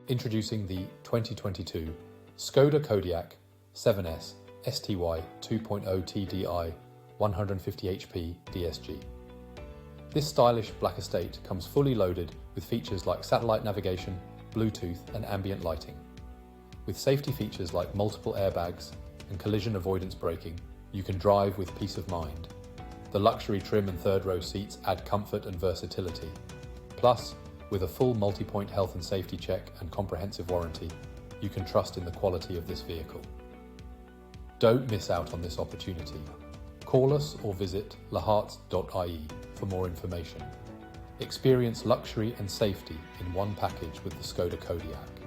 Introducing the 2022 Skoda Kodiaq 7S STY 2.0tdi 150HP DSG. This stylish black estate comes fully loaded with features like satellite navigation, Bluetooth and ambient lighting. With safety features like multiple airbags and collision avoidance braking, you can drive with peace of mind. The luxury trim and third row seats add comfort and versatility. Plus, with a full multi-point health and safety check and comprehensive warranty, you can trust in the quality of this vehicle. Don't miss out on this opportunity. Call us or visit laharts.ie for more information. Experience luxury and safety in one package with the Skoda Kodiaq.